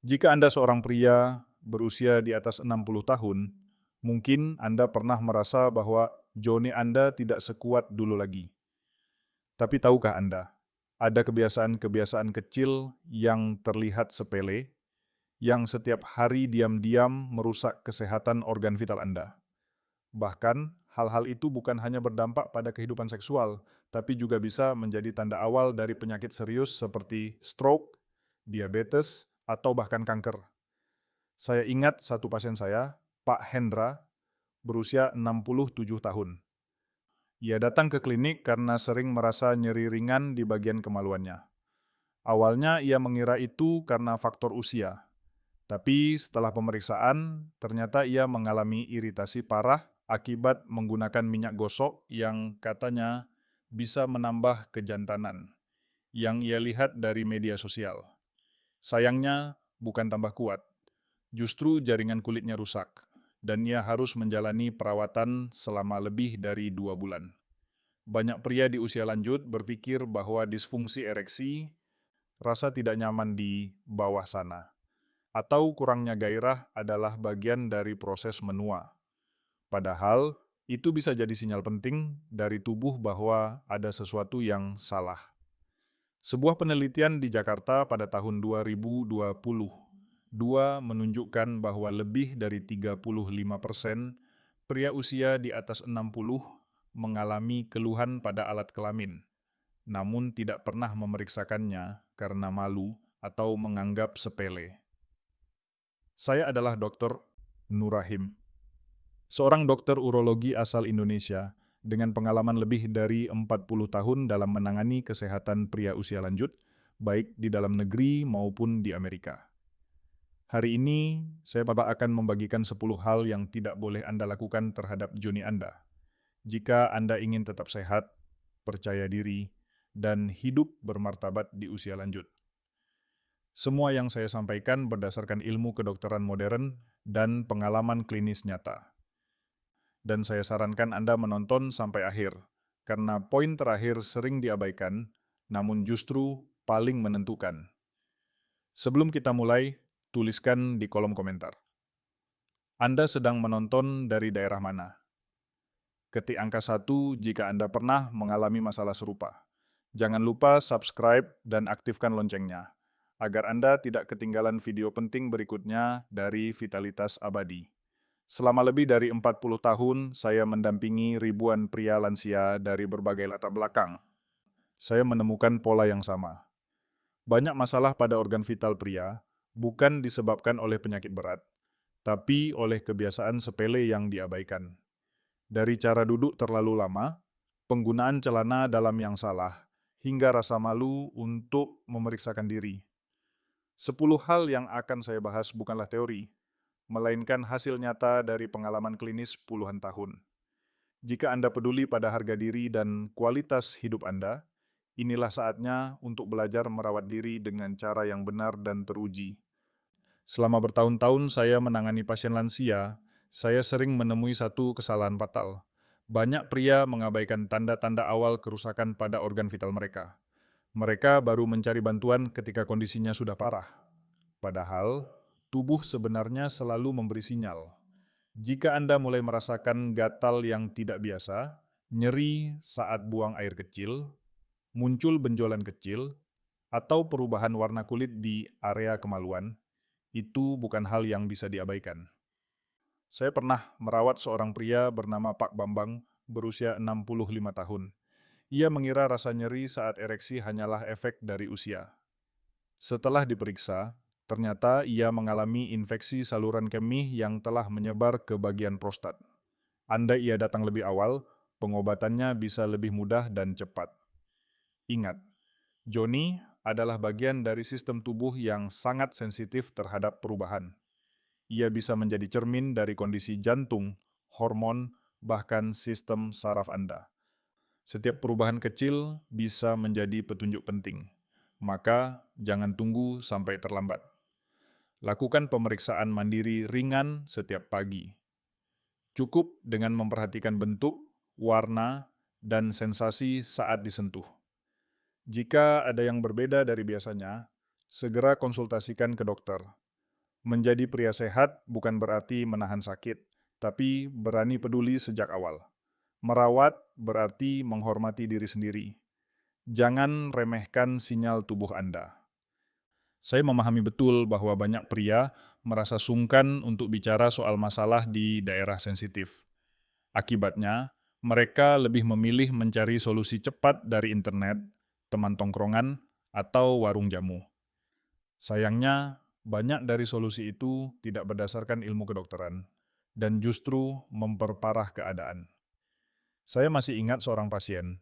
Jika Anda seorang pria berusia di atas 60 tahun, mungkin Anda pernah merasa bahwa Joni Anda tidak sekuat dulu lagi. Tapi tahukah Anda, ada kebiasaan-kebiasaan kecil yang terlihat sepele, yang setiap hari diam-diam merusak kesehatan organ vital Anda. Bahkan, hal-hal itu bukan hanya berdampak pada kehidupan seksual, tapi juga bisa menjadi tanda awal dari penyakit serius seperti stroke, diabetes, atau bahkan kanker. Saya ingat satu pasien saya, Pak Hendra, berusia 67 tahun. Ia datang ke klinik karena sering merasa nyeri ringan di bagian kemaluannya. Awalnya ia mengira itu karena faktor usia, tapi setelah pemeriksaan, ternyata ia mengalami iritasi parah akibat menggunakan minyak gosok yang katanya bisa menambah kejantanan, yang ia lihat dari media sosial. Sayangnya, bukan tambah kuat, justru jaringan kulitnya rusak, dan ia harus menjalani perawatan selama lebih dari 2 bulan. Banyak pria di usia lanjut berpikir bahwa disfungsi ereksi, rasa tidak nyaman di bawah sana, atau kurangnya gairah adalah bagian dari proses menua. Padahal, itu bisa jadi sinyal penting dari tubuh bahwa ada sesuatu yang salah. Sebuah penelitian di Jakarta pada tahun 2022 menunjukkan bahwa lebih dari 35% pria usia di atas 60 mengalami keluhan pada alat kelamin, namun tidak pernah memeriksakannya karena malu atau menganggap sepele. Saya adalah Dr. Nurahim, seorang dokter urologi asal Indonesia dengan pengalaman lebih dari 40 tahun dalam menangani kesehatan pria usia lanjut, baik di dalam negeri maupun di Amerika. Hari ini, saya akan membagikan 10 hal yang tidak boleh Anda lakukan terhadap Joni Anda. Jika Anda ingin tetap sehat, percaya diri, dan hidup bermartabat di usia lanjut. Semua yang saya sampaikan berdasarkan ilmu kedokteran modern dan pengalaman klinis nyata. Dan saya sarankan Anda menonton sampai akhir, karena poin terakhir sering diabaikan, namun justru paling menentukan. Sebelum kita mulai, tuliskan di kolom komentar. Anda sedang menonton dari daerah mana? Ketik angka 1 jika Anda pernah mengalami masalah serupa. Jangan lupa subscribe dan aktifkan loncengnya, agar Anda tidak ketinggalan video penting berikutnya dari Vitalitas Abadi. Selama lebih dari 40 tahun, saya mendampingi ribuan pria lansia dari berbagai latar belakang. Saya menemukan pola yang sama. Banyak masalah pada organ vital pria bukan disebabkan oleh penyakit berat, tapi oleh kebiasaan sepele yang diabaikan. Dari cara duduk terlalu lama, penggunaan celana dalam yang salah, hingga rasa malu untuk memeriksakan diri. 10 hal yang akan saya bahas bukanlah teori, melainkan hasil nyata dari pengalaman klinis puluhan tahun. Jika Anda peduli pada harga diri dan kualitas hidup Anda, inilah saatnya untuk belajar merawat diri dengan cara yang benar dan teruji. Selama bertahun-tahun saya menangani pasien lansia, saya sering menemui satu kesalahan fatal. Banyak pria mengabaikan tanda-tanda awal kerusakan pada organ vital mereka. Mereka baru mencari bantuan ketika kondisinya sudah parah. Padahal, tubuh sebenarnya selalu memberi sinyal. Jika Anda mulai merasakan gatal yang tidak biasa, nyeri saat buang air kecil, muncul benjolan kecil, atau perubahan warna kulit di area kemaluan, itu bukan hal yang bisa diabaikan. Saya pernah merawat seorang pria bernama Pak Bambang, berusia 65 tahun. Ia mengira rasa nyeri saat ereksi hanyalah efek dari usia. Setelah diperiksa, ternyata ia mengalami infeksi saluran kemih yang telah menyebar ke bagian prostat. Andai ia datang lebih awal, pengobatannya bisa lebih mudah dan cepat. Ingat, Joni adalah bagian dari sistem tubuh yang sangat sensitif terhadap perubahan. Ia bisa menjadi cermin dari kondisi jantung, hormon, bahkan sistem saraf Anda. Setiap perubahan kecil bisa menjadi petunjuk penting. Maka, jangan tunggu sampai terlambat. Lakukan pemeriksaan mandiri ringan setiap pagi. Cukup dengan memperhatikan bentuk, warna, dan sensasi saat disentuh. Jika ada yang berbeda dari biasanya, segera konsultasikan ke dokter. Menjadi pria sehat bukan berarti menahan sakit, tapi berani peduli sejak awal. Merawat berarti menghormati diri sendiri. Jangan remehkan sinyal tubuh Anda. Saya memahami betul bahwa banyak pria merasa sungkan untuk bicara soal masalah di daerah sensitif. Akibatnya, mereka lebih memilih mencari solusi cepat dari internet, teman tongkrongan, atau warung jamu. Sayangnya, banyak dari solusi itu tidak berdasarkan ilmu kedokteran dan justru memperparah keadaan. Saya masih ingat seorang pasien,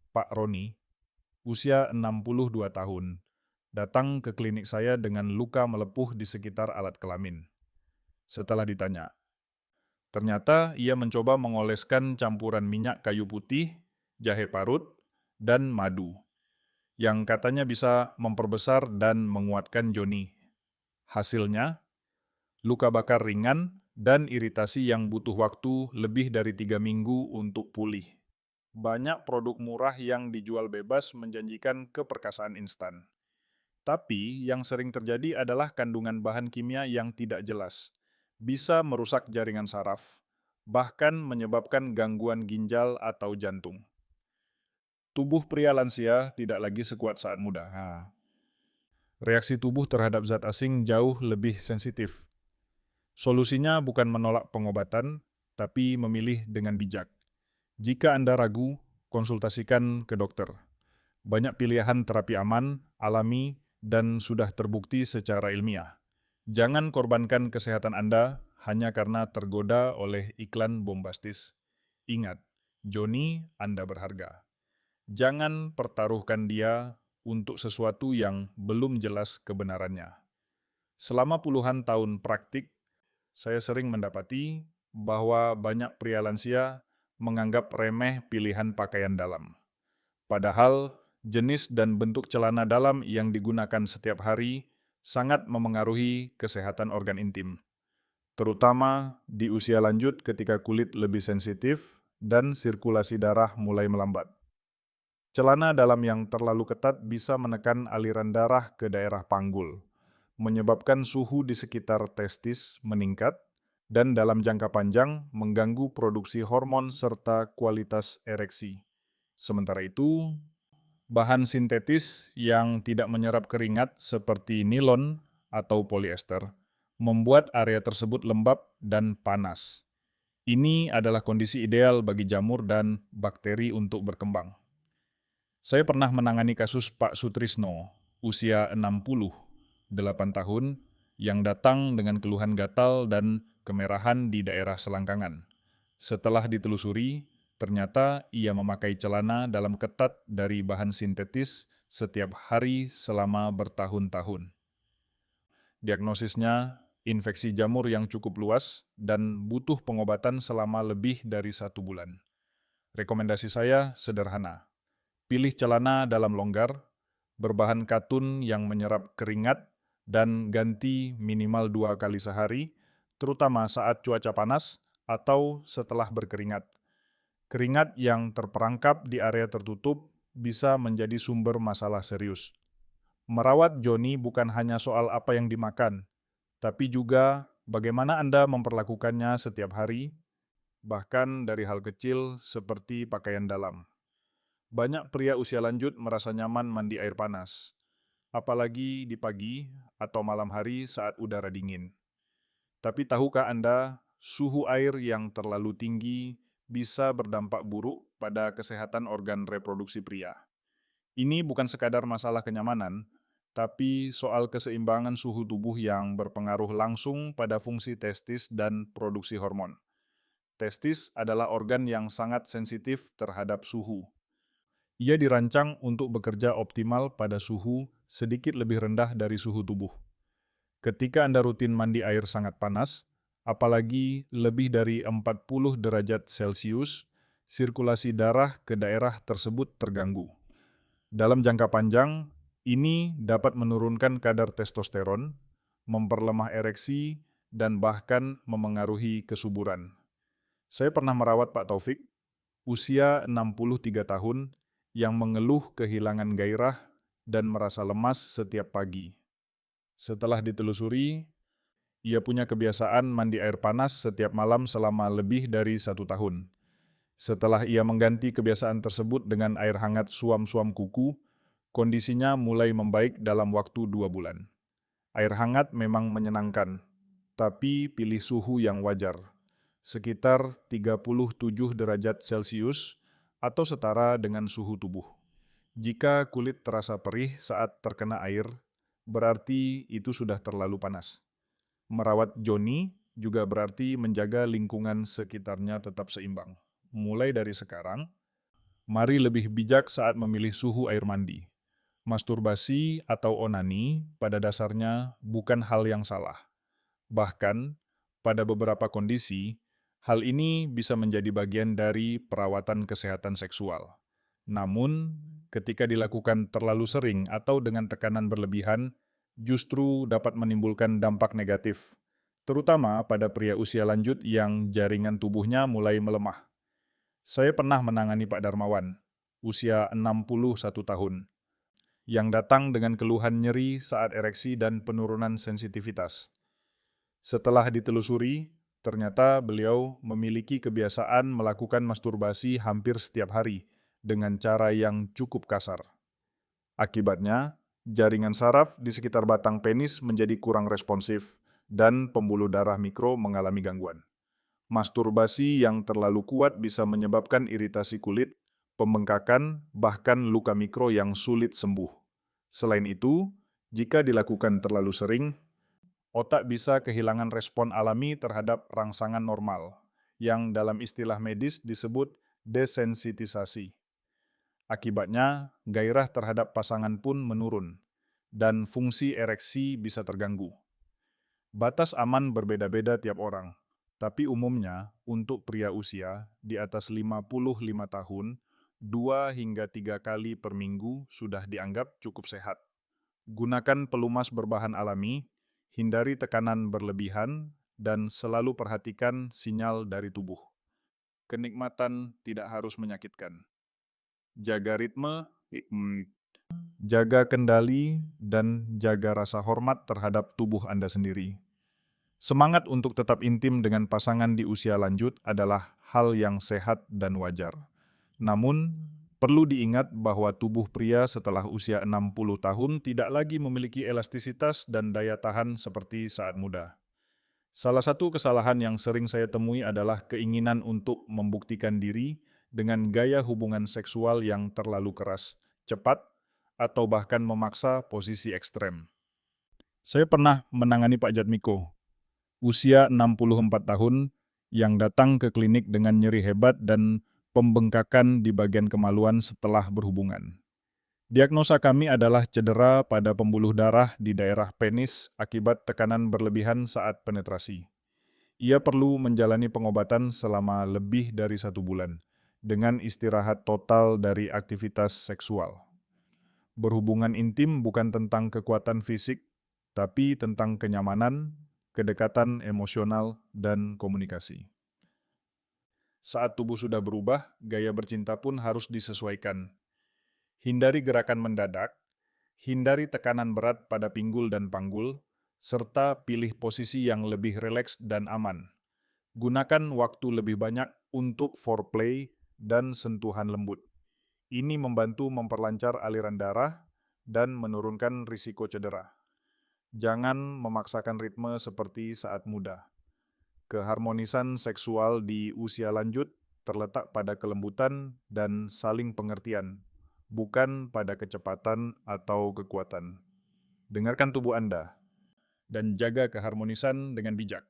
Pak Roni, usia 62 tahun, datang ke klinik saya dengan luka melepuh di sekitar alat kelamin. Setelah ditanya, ternyata ia mencoba mengoleskan campuran minyak kayu putih, jahe parut, dan madu, yang katanya bisa memperbesar dan menguatkan Joni. Hasilnya, luka bakar ringan dan iritasi yang butuh waktu lebih dari 3 minggu untuk pulih. Banyak produk murah yang dijual bebas menjanjikan keperkasaan instan. Tapi yang sering terjadi adalah kandungan bahan kimia yang tidak jelas. Bisa merusak jaringan saraf, bahkan menyebabkan gangguan ginjal atau jantung. Tubuh pria lansia tidak lagi sekuat saat muda. Reaksi tubuh terhadap zat asing jauh lebih sensitif. Solusinya bukan menolak pengobatan, tapi memilih dengan bijak. Jika Anda ragu, konsultasikan ke dokter. Banyak pilihan terapi aman, alami, dan sudah terbukti secara ilmiah. Jangan korbankan kesehatan Anda hanya karena tergoda oleh iklan bombastis. Ingat, Joni Anda berharga. Jangan pertaruhkan dia untuk sesuatu yang belum jelas kebenarannya. Selama puluhan tahun praktik, saya sering mendapati bahwa banyak pria lansia menganggap remeh pilihan pakaian dalam. Padahal, jenis dan bentuk celana dalam yang digunakan setiap hari sangat memengaruhi kesehatan organ intim, terutama di usia lanjut ketika kulit lebih sensitif dan sirkulasi darah mulai melambat. Celana dalam yang terlalu ketat bisa menekan aliran darah ke daerah panggul, menyebabkan suhu di sekitar testis meningkat, dan dalam jangka panjang mengganggu produksi hormon serta kualitas ereksi. Sementara itu, bahan sintetis yang tidak menyerap keringat seperti nilon atau polyester membuat area tersebut lembab dan panas. Ini adalah kondisi ideal bagi jamur dan bakteri untuk berkembang. Saya pernah menangani kasus Pak Sutrisno, usia 68 tahun, yang datang dengan keluhan gatal dan kemerahan di daerah selangkangan. Setelah ditelusuri, ternyata ia memakai celana dalam ketat dari bahan sintetis setiap hari selama bertahun-tahun. Diagnosisnya infeksi jamur yang cukup luas dan butuh pengobatan selama lebih dari 1 bulan. Rekomendasi saya sederhana. Pilih celana dalam longgar, berbahan katun yang menyerap keringat, dan ganti minimal 2 kali sehari, terutama saat cuaca panas atau setelah berkeringat. Keringat yang terperangkap di area tertutup bisa menjadi sumber masalah serius. Merawat Joni bukan hanya soal apa yang dimakan, tapi juga bagaimana Anda memperlakukannya setiap hari, bahkan dari hal kecil seperti pakaian dalam. Banyak pria usia lanjut merasa nyaman mandi air panas, apalagi di pagi atau malam hari saat udara dingin. Tapi tahukah Anda, suhu air yang terlalu tinggi bisa berdampak buruk pada kesehatan organ reproduksi pria. Ini bukan sekadar masalah kenyamanan, tapi soal keseimbangan suhu tubuh yang berpengaruh langsung pada fungsi testis dan produksi hormon. Testis adalah organ yang sangat sensitif terhadap suhu. Ia dirancang untuk bekerja optimal pada suhu sedikit lebih rendah dari suhu tubuh. Ketika Anda rutin mandi air sangat panas, apalagi lebih dari 40 derajat Celcius, sirkulasi darah ke daerah tersebut terganggu. Dalam jangka panjang, ini dapat menurunkan kadar testosteron, memperlemah ereksi, dan bahkan memengaruhi kesuburan. Saya pernah merawat Pak Taufik, usia 63 tahun, yang mengeluh kehilangan gairah dan merasa lemas setiap pagi. Setelah ditelusuri, Ia punya kebiasaan mandi air panas setiap malam selama lebih dari 1 tahun. Setelah ia mengganti kebiasaan tersebut dengan air hangat suam-suam kuku, kondisinya mulai membaik dalam waktu 2 bulan. Air hangat memang menyenangkan, tapi pilih suhu yang wajar, sekitar 37 derajat Celcius atau setara dengan suhu tubuh. Jika kulit terasa perih saat terkena air, berarti itu sudah terlalu panas. Merawat Joni juga berarti menjaga lingkungan sekitarnya tetap seimbang. Mulai dari sekarang, mari lebih bijak saat memilih suhu air mandi. Masturbasi atau onani pada dasarnya bukan hal yang salah. Bahkan, pada beberapa kondisi, hal ini bisa menjadi bagian dari perawatan kesehatan seksual. Namun, ketika dilakukan terlalu sering atau dengan tekanan berlebihan, justru dapat menimbulkan dampak negatif, terutama pada pria usia lanjut yang jaringan tubuhnya mulai melemah. Saya pernah menangani Pak Darmawan, usia 61 tahun, yang datang dengan keluhan nyeri saat ereksi dan penurunan sensitivitas. Setelah ditelusuri, ternyata beliau memiliki kebiasaan melakukan masturbasi hampir setiap hari dengan cara yang cukup kasar. Akibatnya, jaringan saraf di sekitar batang penis menjadi kurang responsif dan pembuluh darah mikro mengalami gangguan. Masturbasi yang terlalu kuat bisa menyebabkan iritasi kulit, pembengkakan, bahkan luka mikro yang sulit sembuh. Selain itu, jika dilakukan terlalu sering, otak bisa kehilangan respon alami terhadap rangsangan normal, yang dalam istilah medis disebut desensitisasi. Akibatnya, gairah terhadap pasangan pun menurun, dan fungsi ereksi bisa terganggu. Batas aman berbeda-beda tiap orang, tapi umumnya untuk pria usia di atas 55 tahun, 2 hingga 3 kali per minggu sudah dianggap cukup sehat. Gunakan pelumas berbahan alami, hindari tekanan berlebihan, dan selalu perhatikan sinyal dari tubuh. Kenikmatan tidak harus menyakitkan. Jaga ritme, jaga kendali, dan jaga rasa hormat terhadap tubuh Anda sendiri. Semangat untuk tetap intim dengan pasangan di usia lanjut adalah hal yang sehat dan wajar. Namun, perlu diingat bahwa tubuh pria setelah usia 60 tahun tidak lagi memiliki elastisitas dan daya tahan seperti saat muda. Salah satu kesalahan yang sering saya temui adalah keinginan untuk membuktikan diri dengan gaya hubungan seksual yang terlalu keras, cepat, atau bahkan memaksa posisi ekstrem. Saya pernah menangani Pak Jatmiko, usia 64 tahun, yang datang ke klinik dengan nyeri hebat dan pembengkakan di bagian kemaluan setelah berhubungan. Diagnosa kami adalah cedera pada pembuluh darah di daerah penis akibat tekanan berlebihan saat penetrasi. Ia perlu menjalani pengobatan selama lebih dari 1 bulan, dengan istirahat total dari aktivitas seksual. Berhubungan intim bukan tentang kekuatan fisik, tapi tentang kenyamanan, kedekatan emosional, dan komunikasi. Saat tubuh sudah berubah, gaya bercinta pun harus disesuaikan. Hindari gerakan mendadak, hindari tekanan berat pada pinggul dan panggul, serta pilih posisi yang lebih rileks dan aman. Gunakan waktu lebih banyak untuk foreplay dan sentuhan lembut. Ini membantu memperlancar aliran darah dan menurunkan risiko cedera. Jangan memaksakan ritme seperti saat muda. Keharmonisan seksual di usia lanjut terletak pada kelembutan dan saling pengertian, bukan pada kecepatan atau kekuatan. Dengarkan tubuh Anda dan jaga keharmonisan dengan bijak.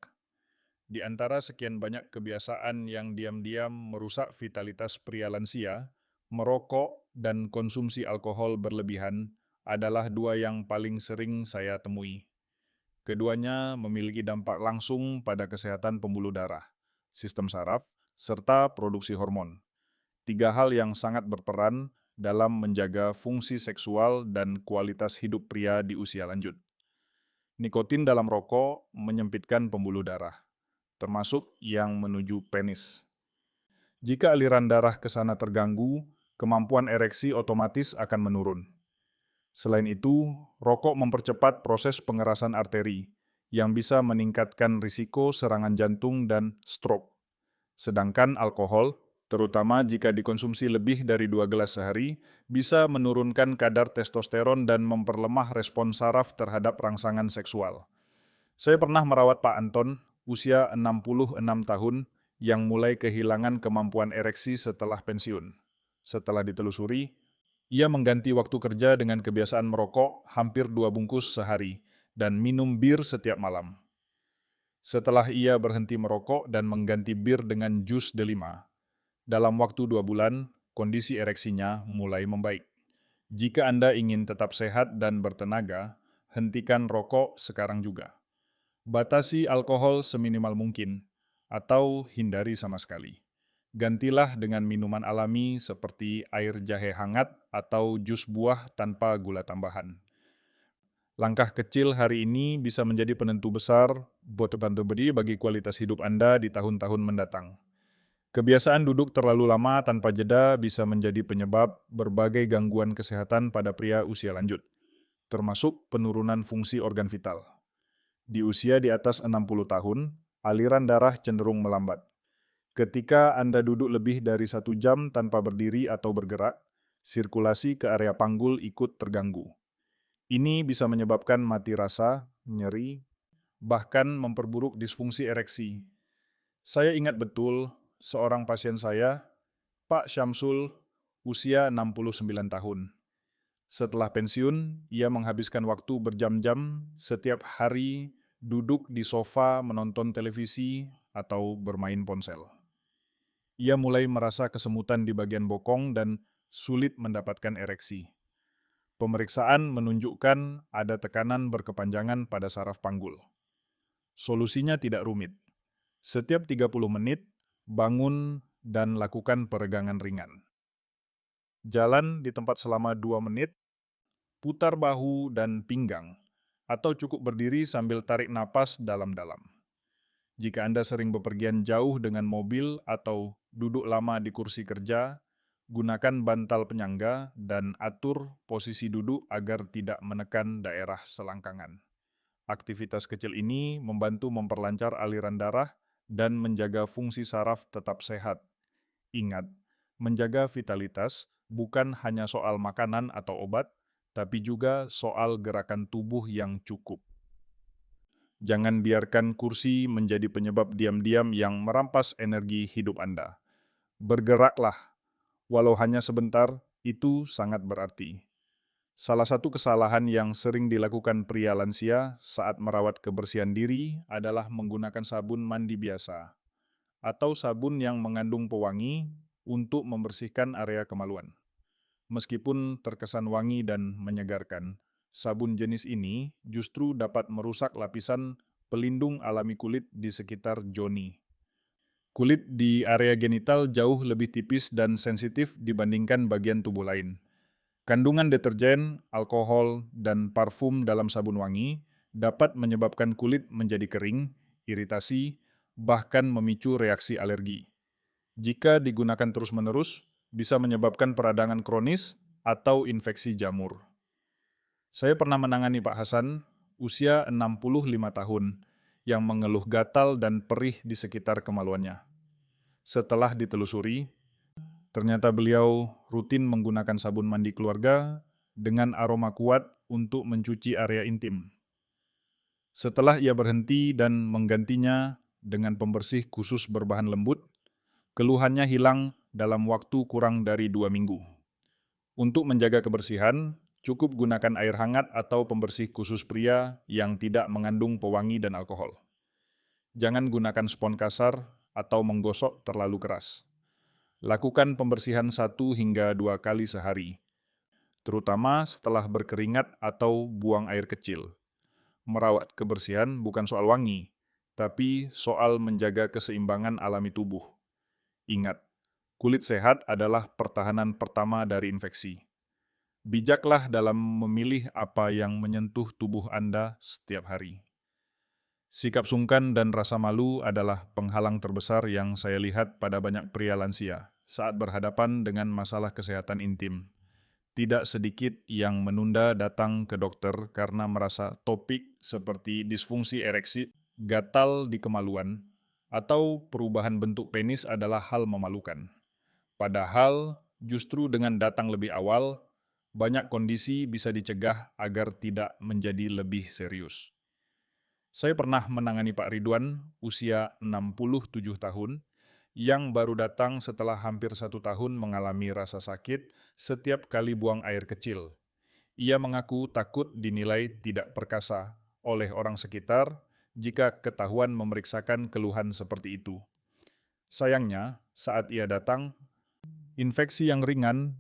Di antara sekian banyak kebiasaan yang diam-diam merusak vitalitas pria lansia, merokok dan konsumsi alkohol berlebihan adalah 2 yang paling sering saya temui. Keduanya memiliki dampak langsung pada kesehatan pembuluh darah, sistem saraf, serta produksi hormon. 3 hal yang sangat berperan dalam menjaga fungsi seksual dan kualitas hidup pria di usia lanjut. Nikotin dalam rokok menyempitkan pembuluh darah, termasuk yang menuju penis. Jika aliran darah ke sana terganggu, kemampuan ereksi otomatis akan menurun. Selain itu, rokok mempercepat proses pengerasan arteri, yang bisa meningkatkan risiko serangan jantung dan stroke. Sedangkan alkohol, terutama jika dikonsumsi lebih dari 2 gelas sehari, bisa menurunkan kadar testosteron dan memperlemah respon saraf terhadap rangsangan seksual. Saya pernah merawat Pak Anton, usia 66 tahun, yang mulai kehilangan kemampuan ereksi setelah pensiun. Setelah ditelusuri, ia mengganti waktu kerja dengan kebiasaan merokok hampir 2 bungkus sehari dan minum bir setiap malam. Setelah ia berhenti merokok dan mengganti bir dengan jus delima, dalam waktu 2 bulan, kondisi ereksinya mulai membaik. Jika Anda ingin tetap sehat dan bertenaga, hentikan rokok sekarang juga. Batasi alkohol seminimal mungkin, atau hindari sama sekali. Gantilah dengan minuman alami seperti air jahe hangat atau jus buah tanpa gula tambahan. Langkah kecil hari ini bisa menjadi penentu besar buat bagi kualitas hidup Anda di tahun-tahun mendatang. Kebiasaan duduk terlalu lama tanpa jeda bisa menjadi penyebab berbagai gangguan kesehatan pada pria usia lanjut, termasuk penurunan fungsi organ vital. Di usia di atas 60 tahun, aliran darah cenderung melambat. Ketika Anda duduk lebih dari 1 jam tanpa berdiri atau bergerak, sirkulasi ke area panggul ikut terganggu. Ini bisa menyebabkan mati rasa, nyeri, bahkan memperburuk disfungsi ereksi. Saya ingat betul, seorang pasien saya, Pak Syamsul, usia 69 tahun. Setelah pensiun, ia menghabiskan waktu berjam-jam setiap hari duduk di sofa menonton televisi atau bermain ponsel. Ia mulai merasa kesemutan di bagian bokong dan sulit mendapatkan ereksi. Pemeriksaan menunjukkan ada tekanan berkepanjangan pada saraf panggul. Solusinya tidak rumit. Setiap 30 menit, bangun dan lakukan peregangan ringan. Jalan di tempat selama 2 menit, putar bahu dan pinggang, atau cukup berdiri sambil tarik napas dalam-dalam. Jika Anda sering bepergian jauh dengan mobil atau duduk lama di kursi kerja, gunakan bantal penyangga dan atur posisi duduk agar tidak menekan daerah selangkangan. Aktivitas kecil ini membantu memperlancar aliran darah dan menjaga fungsi saraf tetap sehat. Ingat, menjaga vitalitas bukan hanya soal makanan atau obat, tapi juga soal gerakan tubuh yang cukup. Jangan biarkan kursi menjadi penyebab diam-diam yang merampas energi hidup Anda. Bergeraklah, walau hanya sebentar, itu sangat berarti. Salah satu kesalahan yang sering dilakukan pria lansia saat merawat kebersihan diri adalah menggunakan sabun mandi biasa atau sabun yang mengandung pewangi untuk membersihkan area kemaluan. Meskipun terkesan wangi dan menyegarkan, sabun jenis ini justru dapat merusak lapisan pelindung alami kulit di sekitar joni. Kulit di area genital jauh lebih tipis dan sensitif dibandingkan bagian tubuh lain. Kandungan deterjen, alkohol, dan parfum dalam sabun wangi dapat menyebabkan kulit menjadi kering, iritasi, bahkan memicu reaksi alergi. Jika digunakan terus-menerus, bisa menyebabkan peradangan kronis atau infeksi jamur. Saya pernah menangani Pak Hasan, usia 65 tahun, yang mengeluh gatal dan perih di sekitar kemaluannya. Setelah ditelusuri, ternyata beliau rutin menggunakan sabun mandi keluarga dengan aroma kuat untuk mencuci area intim. Setelah ia berhenti dan menggantinya dengan pembersih khusus berbahan lembut, keluhannya hilang dalam waktu kurang dari 2 minggu. Untuk menjaga kebersihan, cukup gunakan air hangat atau pembersih khusus pria yang tidak mengandung pewangi dan alkohol. Jangan gunakan spons kasar atau menggosok terlalu keras. Lakukan pembersihan 1 hingga 2 kali sehari, terutama setelah berkeringat atau buang air kecil. Merawat kebersihan bukan soal wangi, tapi soal menjaga keseimbangan alami tubuh. Ingat, kulit sehat adalah pertahanan pertama dari infeksi. Bijaklah dalam memilih apa yang menyentuh tubuh Anda setiap hari. Sikap sungkan dan rasa malu adalah penghalang terbesar yang saya lihat pada banyak pria lansia saat berhadapan dengan masalah kesehatan intim. Tidak sedikit yang menunda datang ke dokter karena merasa topik seperti disfungsi ereksi, gatal di kemaluan, atau perubahan bentuk penis adalah hal memalukan. Padahal, justru dengan datang lebih awal, banyak kondisi bisa dicegah agar tidak menjadi lebih serius. Saya pernah menangani Pak Ridwan, usia 67 tahun, yang baru datang setelah hampir 1 tahun mengalami rasa sakit setiap kali buang air kecil. Ia mengaku takut dinilai tidak perkasa oleh orang sekitar jika ketahuan memeriksakan keluhan seperti itu. Sayangnya, saat ia datang, infeksi yang ringan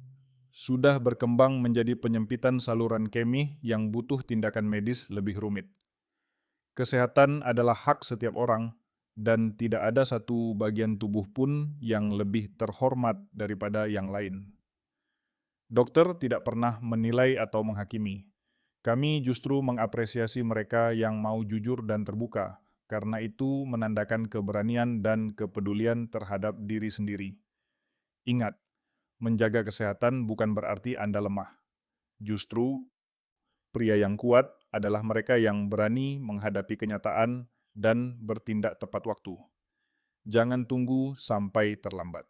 sudah berkembang menjadi penyempitan saluran kemih yang butuh tindakan medis lebih rumit. Kesehatan adalah hak setiap orang, dan tidak ada satu bagian tubuh pun yang lebih terhormat daripada yang lain. Dokter tidak pernah menilai atau menghakimi. Kami justru mengapresiasi mereka yang mau jujur dan terbuka, karena itu menandakan keberanian dan kepedulian terhadap diri sendiri. Ingat, menjaga kesehatan bukan berarti Anda lemah. Justru, pria yang kuat adalah mereka yang berani menghadapi kenyataan dan bertindak tepat waktu. Jangan tunggu sampai terlambat.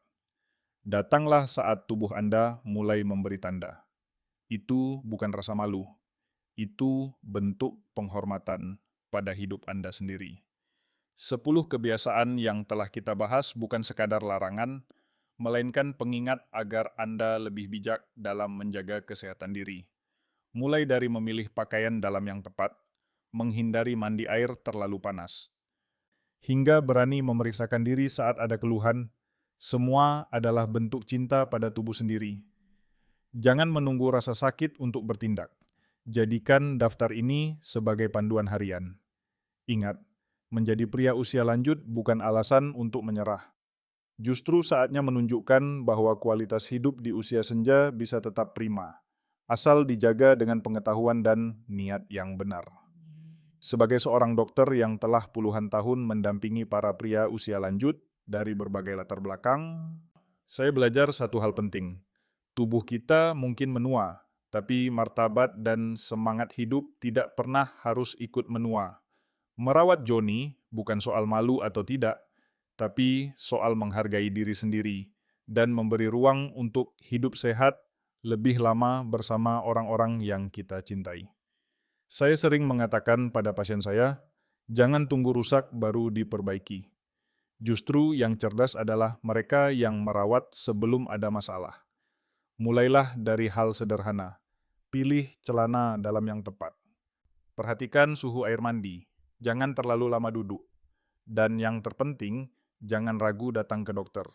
Datanglah saat tubuh Anda mulai memberi tanda. Itu bukan rasa malu, itu bentuk penghormatan pada hidup Anda sendiri. 10 kebiasaan yang telah kita bahas bukan sekadar larangan, melainkan pengingat agar Anda lebih bijak dalam menjaga kesehatan diri. Mulai dari memilih pakaian dalam yang tepat, menghindari mandi air terlalu panas, hingga berani memeriksakan diri saat ada keluhan, semua adalah bentuk cinta pada tubuh sendiri. Jangan menunggu rasa sakit untuk bertindak. Jadikan daftar ini sebagai panduan harian. Ingat, menjadi pria usia lanjut bukan alasan untuk menyerah. Justru saatnya menunjukkan bahwa kualitas hidup di usia senja bisa tetap prima, asal dijaga dengan pengetahuan dan niat yang benar. Sebagai seorang dokter yang telah puluhan tahun mendampingi para pria usia lanjut dari berbagai latar belakang, saya belajar satu hal penting. Tubuh kita mungkin menua, tapi martabat dan semangat hidup tidak pernah harus ikut menua. Merawat Joni bukan soal malu atau tidak, tapi soal menghargai diri sendiri dan memberi ruang untuk hidup sehat lebih lama bersama orang-orang yang kita cintai. Saya sering mengatakan pada pasien saya, jangan tunggu rusak baru diperbaiki. Justru yang cerdas adalah mereka yang merawat sebelum ada masalah. Mulailah dari hal sederhana. Pilih celana dalam yang tepat. Perhatikan suhu air mandi. Jangan terlalu lama duduk. Dan yang terpenting, jangan ragu datang ke dokter.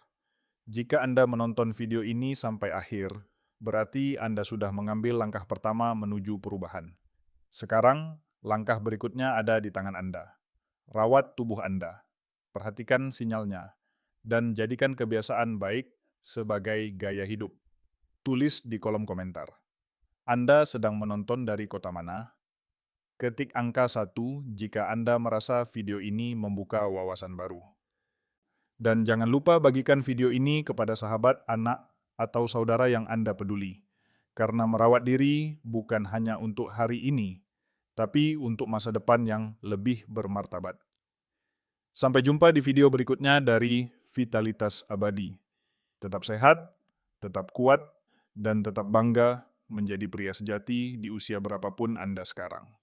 Jika Anda menonton video ini sampai akhir, berarti Anda sudah mengambil langkah pertama menuju perubahan. Sekarang, langkah berikutnya ada di tangan Anda. Rawat tubuh Anda. Perhatikan sinyalnya. Dan jadikan kebiasaan baik sebagai gaya hidup. Tulis di kolom komentar. Anda sedang menonton dari kota mana? Ketik angka 1 jika Anda merasa video ini membuka wawasan baru. Dan jangan lupa bagikan video ini kepada sahabat, anak, atau saudara yang Anda peduli. Karena merawat diri bukan hanya untuk hari ini, tapi untuk masa depan yang lebih bermartabat. Sampai jumpa di video berikutnya dari Vitalitas Abadi. Tetap sehat, tetap kuat, dan tetap bangga menjadi pria sejati di usia berapapun Anda sekarang.